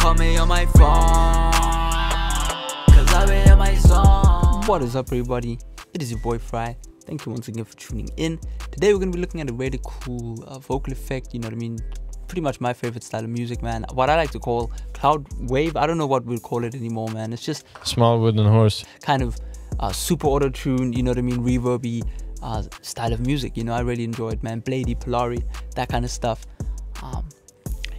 call me on my phone, cause I've been in my zone. What is up, everybody? It is your boy Farai. Thank you once again for tuning in. Today we're going to be looking at a really cool vocal effect, you know what I mean? Pretty much my favorite style of music, man. What I like to call cloud wave. I don't know what we'll call it anymore, man. It's just small wooden horse. Kind of super auto-tune, you know what I mean? Reverby style of music, you know. I really enjoy it, man. Bladee, Pollari, that kind of stuff.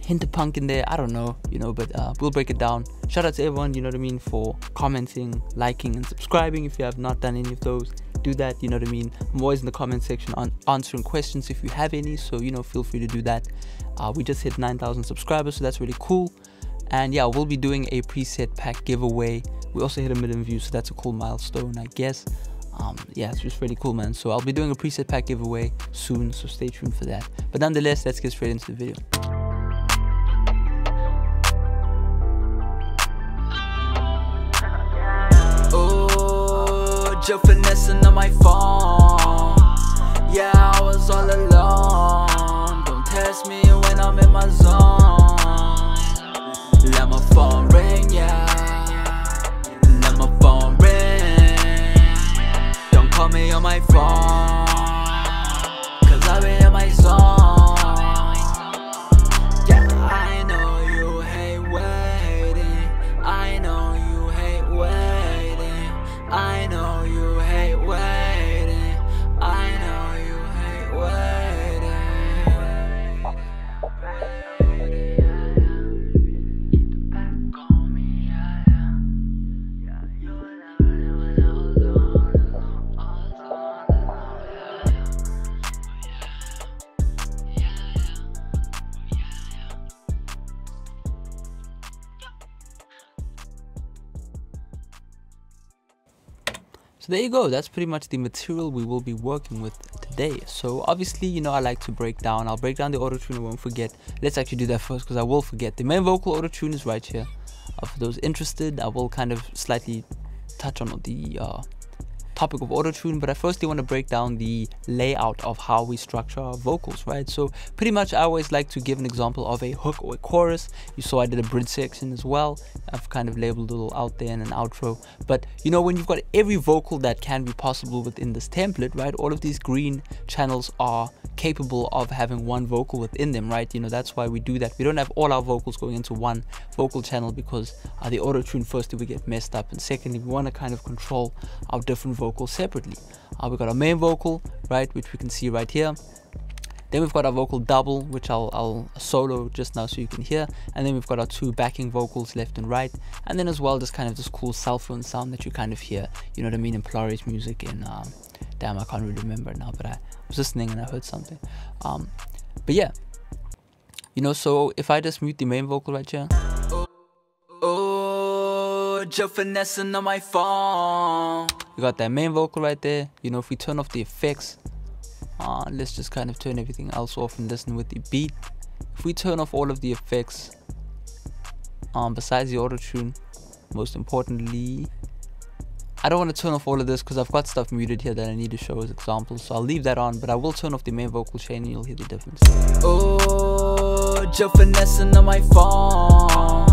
Hint of punk in there, I don't know, you know, but we'll break it down. Shout out to everyone, you know what I mean, for commenting, liking, and subscribing. If you have not done any of those, do that, you know what I mean. I'm always in the comment section on answering questions if you have any, so you know, feel free to do that. We just hit 9,000 subscribers, so that's really cool. And yeah, we'll be doing a preset pack giveaway. We also hit 1 million views, so that's a cool milestone, I guess. Yeah, it's just really cool, man. So I'll be doing a preset pack giveaway soon, so stay tuned for that. But nonetheless, let's get straight into the video. Just finessing on my phone. Yeah, I was all alone. Don't test me when I'm in my zone. Let my phone ring, yeah. Let my phone ring. Don't call me on my phone, cause I've been in my zone. Yeah, I know you hate waiting. I know you hate waiting. I know you hate waiting. I know you hate So there you go, that's pretty much the material we will be working with today. So obviously, you know, I like to I'll break down the auto-tune, I won't forget. Let's actually do that first because I will forget. The main vocal auto-tune is right here. For those interested, I will kind of slightly touch on the topic of auto-tune, but I firstly want to break down the layout of how we structure our vocals, right? So pretty much I always like to give an example of a hook or a chorus. You saw I did a bridge section as well. I've kind of labeled a little out there and an outro. But you know, when you've got every vocal that can be possible within this template, right? All of these green channels are capable of having one vocal within them, right? You know, that's why we do that. We don't have all our vocals going into one vocal channel because the auto-tune, firstly, we get messed up, and secondly, we want to kind of control our different vocals separately. We've got our main vocal, right, which we can see right here. Then we've got our vocal double, which I'll solo just now so you can hear. And then we've got our two backing vocals left and right. And then as well, just kind of this cool cell phone sound that you kind of hear, you know what I mean, in Pollari's music. And damn, I can't really remember it now, but I was listening and I heard something. But yeah, you know, so if I just mute the main vocal right here. Oh, just finessing on my phone. We got that main vocal right there. You know, if we turn off the effects, let's just kind of turn everything else off and listen with the beat. If we turn off all of the effects, besides the auto-tune, most importantly, I don't want to turn off all of this because I've got stuff muted here that I need to show as examples, so I'll leave that on, but I will turn off the main vocal chain and you'll hear the difference. Oh, just finessing on my phone.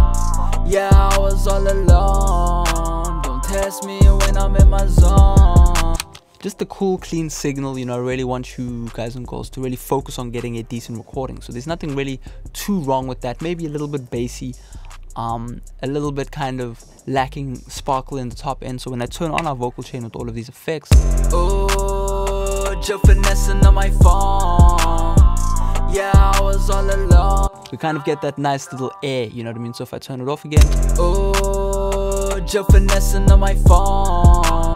Yeah, I was all alone. Don't test me when I'm in my zone. Just a cool, clean signal, you know. I really want you guys and girls to really focus on getting a decent recording. So there's nothing really too wrong with that. Maybe a little bit bassy, a little bit kind of lacking sparkle in the top end. So when I turn on our vocal chain with all of these effects, oh, just finessing on my phone. Yeah, I was all alone. We kind of get that nice little air, you know what I mean? So if I turn it off again, oh, just finessing on my phone.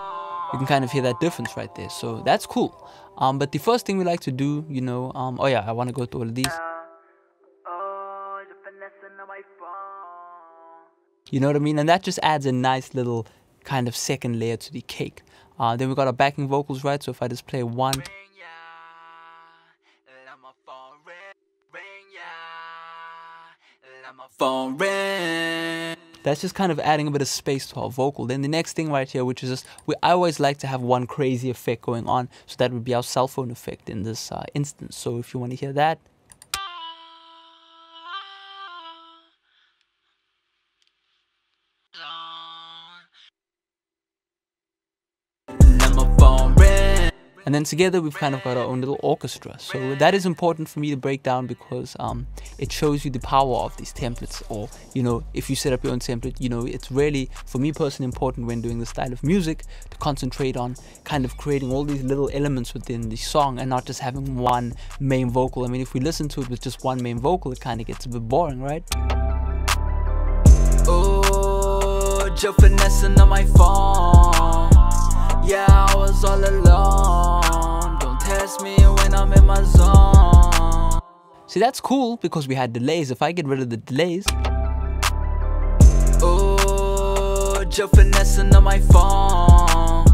You can kind of hear that difference right there. So that's cool. But the first thing we like to do, you know, oh yeah, I want to go through all of these. Oh, just finessing on my phone. You know what I mean? And that just adds a nice little kind of second layer to the cake. Then we got our backing vocals, right? So if I just play one, phone ring. That's just kind of adding a bit of space to our vocal. Then the next thing right here, which is just, I always like to have one crazy effect going on. So that would be our cell phone effect in this instance. So if you want to hear that, And then together we've kind of got our own little orchestra. So that is important for me to break down because it shows you the power of these templates. Or, you know, if you set up your own template, you know, it's really, for me personally, important when doing this style of music to concentrate on kind of creating all these little elements within the song and not just having one main vocal. I mean, if we listen to it with just one main vocal, it kind of gets a bit boring, right? Oh, just finessing on my phone. Yeah, I was all alone. Don't test me when I'm in my zone. See, that's cool because we had delays. If I get rid of the delays, oh, just finessing on my phone.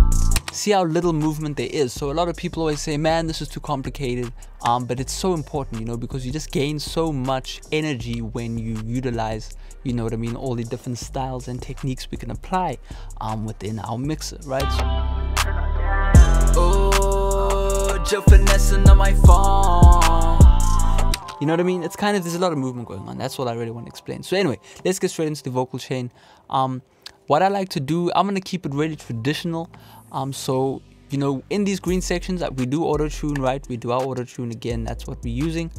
See how little movement there is. So a lot of people always say, man, this is too complicated, but it's so important, you know, because you just gain so much energy when you utilize, you know what I mean, all the different styles and techniques we can apply within our mixer, right? Oh, just finessing on my phone. You know what I mean? It's kind of, there's a lot of movement going on. That's what I really want to explain. So anyway, let's get straight into the vocal chain. What I like to do, I'm going to keep it really traditional. So, you know, in these green sections, we do auto-tune, right? We do our auto-tune again. That's what we're using.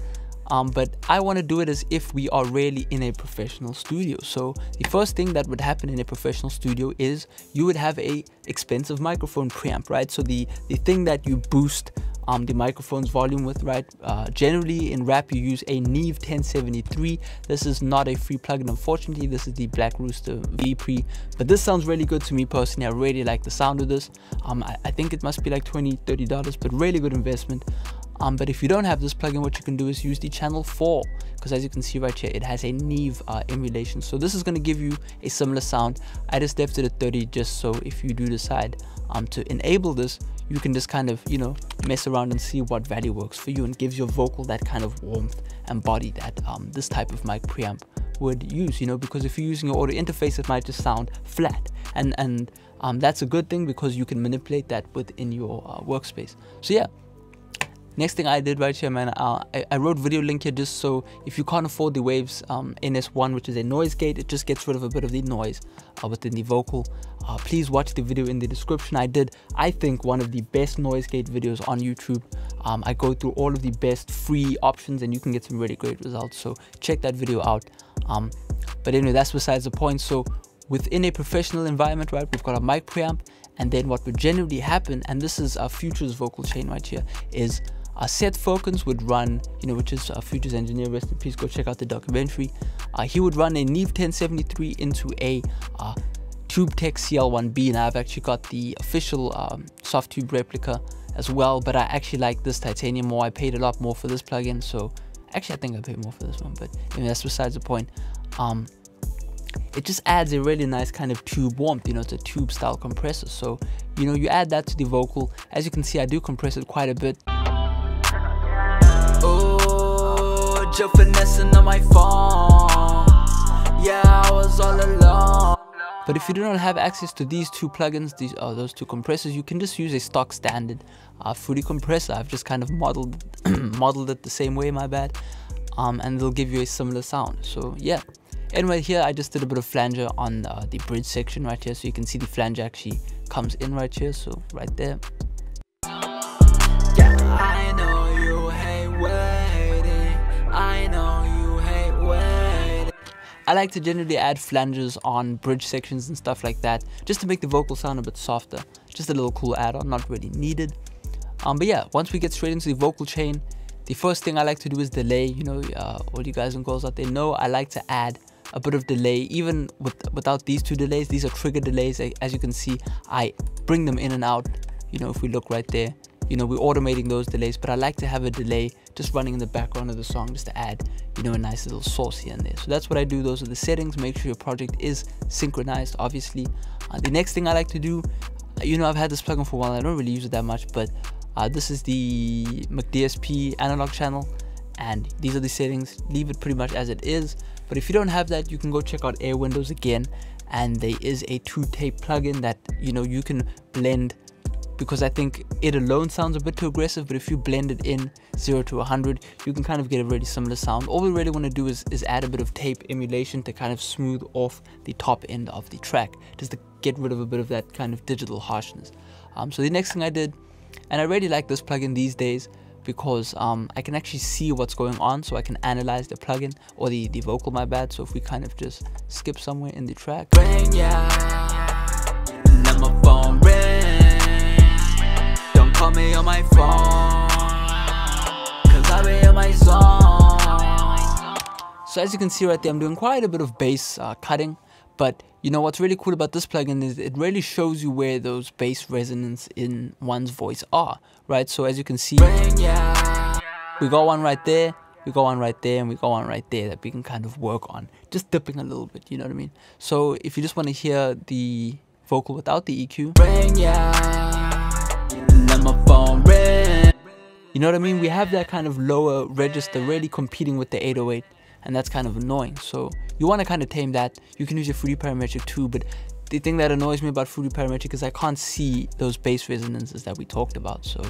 But I want to do it as if we are really in a professional studio. So the first thing that would happen in a professional studio is you would have a expensive microphone preamp, right? So the thing that you boost the microphone's volume with, right? Generally in rap you use a Neve 1073. This is not a free plugin, unfortunately. This is the Black Rooster V Pre, but this sounds really good to me personally. I really like the sound of this. I think it must be like $20–30, but really good investment. But if you don't have this plugin, what you can do is use the channel 4, because as you can see right here, it has a Neve emulation. So this is going to give you a similar sound. I just left it at 30 just so if you do decide to enable this, you can just kind of, you know, mess around and see what value works for you and gives your vocal that kind of warmth and body that this type of mic preamp would use, you know, because if you're using your audio interface, it might just sound flat, and that's a good thing because you can manipulate that within your workspace. So yeah. Next thing I did right here, man, I wrote video link here just so if you can't afford the Waves NS1, which is a noise gate, it just gets rid of a bit of the noise within the vocal. Please watch the video in the description. I did, I think, one of the best noise gate videos on YouTube. I go through all of the best free options and you can get some really great results. So check that video out. But anyway, that's besides the point. So within a professional environment, right, we've got a mic preamp, and then what would generally happen, and this is our Future's vocal chain right here, is Seth Firkins would run, you know, which is Future's engineer, rest in peace, go check out the documentary. He would run a Neve 1073 into a Tube Tech CL1B, and I've actually got the official soft tube replica as well, but I actually like this titanium more. I paid a lot more for this plugin, so actually I think I paid more for this one, but anyway, that's besides the point. It just adds a really nice kind of tube warmth, you know, it's a tube style compressor. So, you know, you add that to the vocal. As you can see, I do compress it quite a bit. Oh, just finessing on my phone. Yeah, I was all alone. But if you do not have access to these two plugins, those two compressors, you can just use a stock standard Fruity compressor. I've just kind of modeled it the same way, my bad, and it'll give you a similar sound. So yeah. Anyway, here I just did a bit of flanger on the bridge section right here, so you can see the flanger actually comes in right here, so right there. Yeah, I know you hate waiting. I know you hate waiting. I like to generally add flangers on bridge sections and stuff like that, just to make the vocal sound a bit softer. Just a little cool add-on, not really needed. But yeah, once we get straight into the vocal chain, the first thing I like to do is delay. You know, all you guys and girls out there know I like to add a bit of delay. Even without these two delays, these are trigger delays. As you can see, I bring them in and out. You know, if we look right there, you know, we're automating those delays, but I like to have a delay just running in the background of the song just to add, you know, a nice little sauce here and there. So that's what I do. Those are the settings. Make sure your project is synchronized, obviously. The next thing I like to do, you know, I've had this plugin for a while. I don't really use it that much, but this is the DSP analog channel, and these are the settings. Leave it pretty much as it is. But if you don't have that, you can go check out Air Windows again, and there is a 2-tape plugin that, you know, you can blend, because I think it alone sounds a bit too aggressive, but if you blend it in 0 to 100, you can kind of get a really similar sound. All we really want to do is add a bit of tape emulation to kind of smooth off the top end of the track, just to get rid of a bit of that kind of digital harshness. So the next thing I did, And I really like this plugin these days because I can actually see what's going on, so I can analyze the plugin, or the vocal, my bad. So if we kind of just skip somewhere in the track. Ring, yeah. Let my phone ring. Don't call me on my phone, cause I be in my zone. So as you can see right there, I'm doing quite a bit of bass cutting. But you know what's really cool about this plugin is it really shows you where those bass resonance in one's voice are, right? So as you can see, we got one right there, we got one right there, and we got one right there that we can kind of work on, just dipping a little bit, you know what I mean? So if you just want to hear the vocal without the EQ, let my phone ring. You know what I mean? We have that kind of lower register really competing with the 808. And that's kind of annoying. So you want to kind of tame that. You can use your Fruity Parametric too, but the thing that annoys me about Fruity Parametric is I can't see those bass resonances that we talked about. So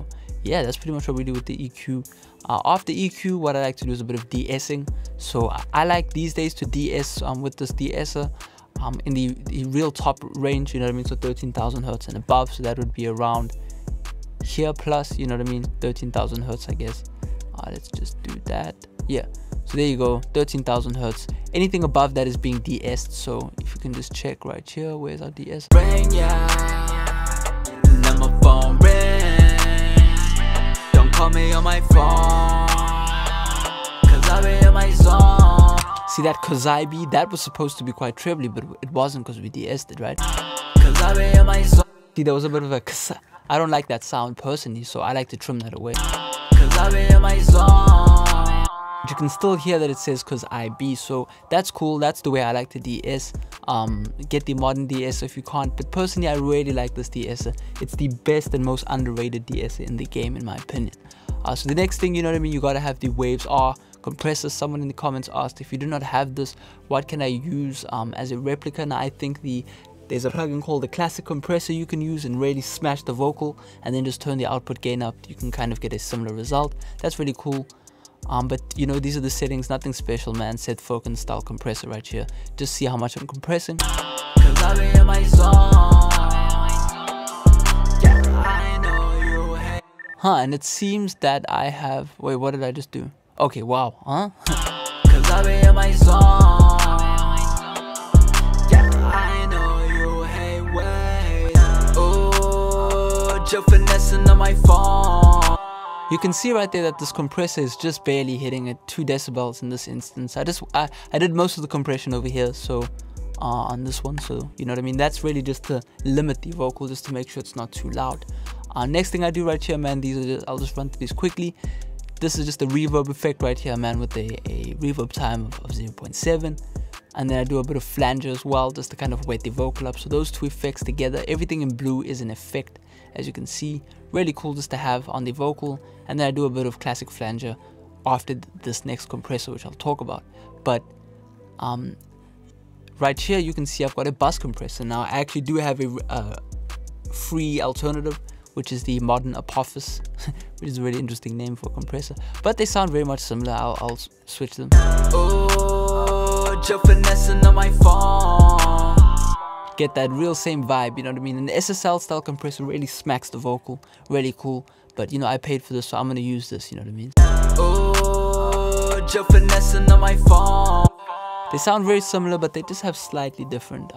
yeah, that's pretty much what we do with the EQ. After EQ, what I like to do is a bit of de-essing. So I like these days to de-ess with this de-esser in the real top range, you know what I mean? So 13,000 hertz and above. So that would be around here plus, you know what I mean? 13,000 hertz, I guess. Let's just do that. Yeah. So there you go, 13,000 hertz. Anything above that is being de-essed. So if you can just check right here, where's our de-ess? Ring, yeah. Let my phone ring. Don't call me on my phone, cause I be in my zone. See that cause I be? That was supposed to be quite trebly, but it wasn't because we de-essed it, right? Cause I be in my zone. See, there was a bit of a cause. I don't like that sound personally, so I like to trim that away. Cause I be in my zone. But you can still hear that it says cause I be, so that's cool. That's the way I like to de-ess. Get the modern de-esser if you can't, but personally I really like this de-esser. It's the best and most underrated de-esser in the game in my opinion. So the next thing, you know what I mean, you gotta have the Waves R compressor. Someone in the comments asked, if you do not have this, what can I use as a replica? Now I think there's a plugin called the Classic Compressor you can use and really smash the vocal and then just turn the output gain up. You can kind of get a similar result. That's really cool. But you know, these are the settings, nothing special, man. Set Focus style compressor right here. Just see how much I'm compressing. Cause I be in my zone. Yeah, I know you hate. And it seems that I have, wait, what did I just do? Okay, wow, Cause I be in my zone. Yeah, I know you hate wait. Oh, just finessing on my phone. You can see right there that this compressor is just barely hitting at 2 decibels in this instance. I did most of the compression over here, so on this one, so you know what I mean. That's really just to limit the vocal, just to make sure it's not too loud. Next thing I do right here, man, I'll just run through these quickly. This is just a reverb effect right here, man, with a reverb time of 0.7. And then I do a bit of flanger as well, just to kind of wet the vocal up. So those two effects together, everything in blue is an effect, as you can see. Really cool just to have on the vocal. And then I do a bit of classic flanger after this next compressor, which I'll talk about. But right here you can see I've got a bus compressor. Now I actually do have a free alternative, which is the Modern Apophis, which is a really interesting name for a compressor. But they sound very much similar. I'll switch them. Oh, just finessing on my phone. Get that real same vibe, you know what I mean? And the SSL style compressor really smacks the vocal, really cool. But you know, I paid for this, so I'm gonna use this, you know what I mean? Oh, just finessing on my phone. They sound very similar, but they just have slightly different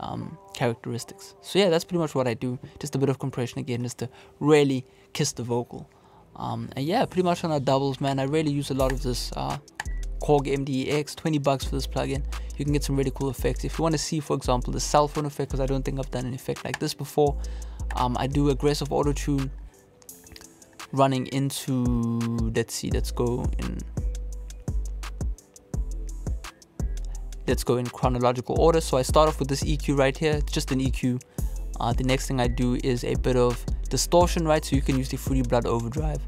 characteristics. So yeah, that's pretty much what I do. Just a bit of compression again, just to really kiss the vocal. And yeah, pretty much on our doubles, man, I really use a lot of this Korg MDEX, 20 bucks for this plugin. You can get some really cool effects. If you want to see, for example, the cell phone effect, because I don't think I've done an effect like this before, I do aggressive auto tune running into, let's go in chronological order. So I start off with this EQ right here. It's just an EQ. The next thing I do is a bit of distortion, right? So you can use the Fruity Blood Overdrive.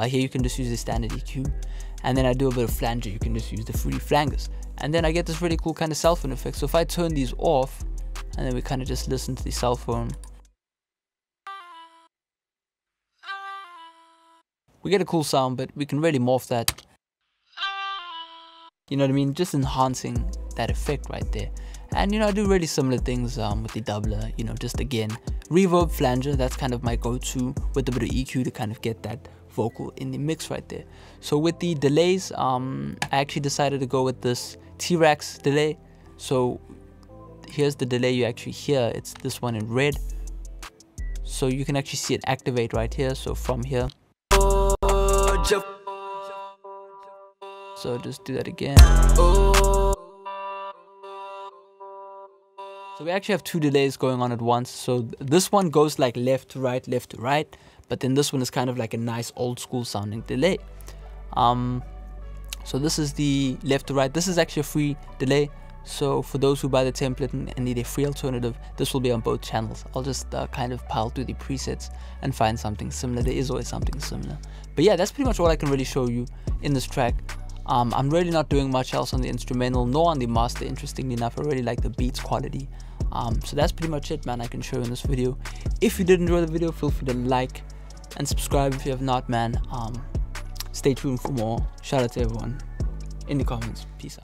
Here you can just use the standard EQ. And then I do a bit of flanger. You can just use the Fruity Flangers. And then I get this really cool kind of cell phone effect. So if I turn these off, and then we kind of just listen to the cell phone, we get a cool sound, but we can really morph that. You know what I mean? Just enhancing that effect right there. And you know, I do really similar things with the doubler, you know, just again, reverb, flanger, that's kind of my go-to, with a bit of EQ to kind of get that vocal in the mix right there. So with the delays, I actually decided to go with this T-Rex delay. So here's the delay you actually hear, it's this one in red. So you can actually see it activate right here, so from here. So just do that again. So we actually have two delays going on at once. So this one goes like left to right, but then this one is kind of like a nice old school sounding delay. So this is the left to right. This is actually a free delay. So for those who buy the template and need a free alternative, this will be on both channels. I'll just kind of pile through the presets and find something similar. There is always something similar. But yeah, that's pretty much all I can really show you in this track. I'm really not doing much else on the instrumental nor on the master. Interestingly enough, I really like the beats quality. So that's pretty much it, man, I can show you in this video. If you did enjoy the video, feel free to like and subscribe if you have not, man. Stay tuned for more. Shout out to everyone in the comments. Peace out.